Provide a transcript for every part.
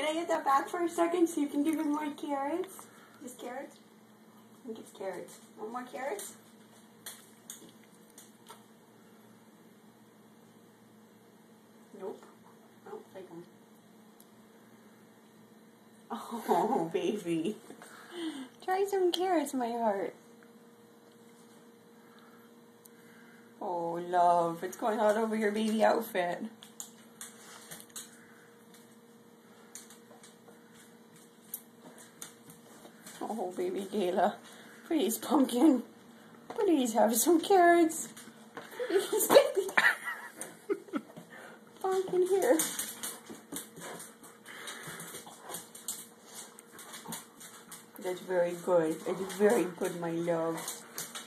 Can I get that back for a second so you can give me more carrots? Just carrots? I think it's carrots. Want more carrots? Nope. I don't like them. Oh, baby. Try some carrots, my heart. Oh, love. It's going all over your baby outfit. Oh, baby Gayla. Please, pumpkin. Please have some carrots. Please, baby. Pumpkin here. That's very good. It's very good, my love.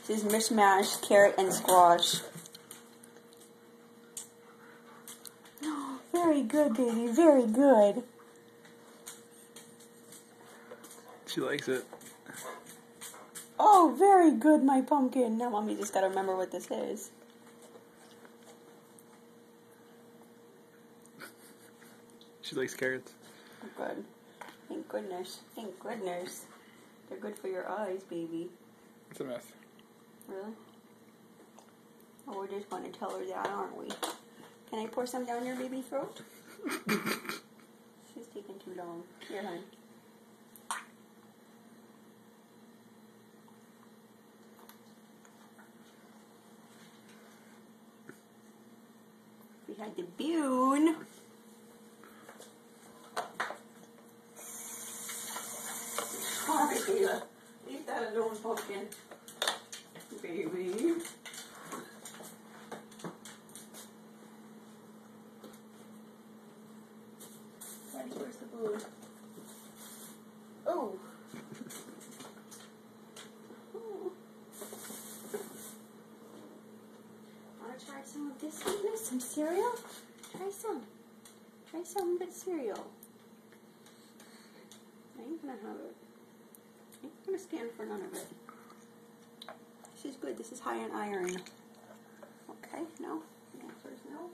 This is mishmash, carrot, and squash. Oh, very good, baby. Very good. She likes it. Oh, very good, my pumpkin. Now, Mommy just gotta remember what this is. She likes carrots. Oh, good. Thank goodness. Thank goodness. They're good for your eyes, baby. It's a mess. Really? Oh, we're just going to tell her that, aren't we? Can I pour some down your baby throat? She's taking too long. Here, honey. We had the Bune. Alright, Gayla. Leave that alone, pumpkin. Baby. Daddy, where's the food? Oh. Want to try some of this one? Some cereal? Try some. Try some good cereal. I ain't gonna have it. I ain't gonna stand for none of it. This is good. This is high in iron. Okay, no? The answer is no.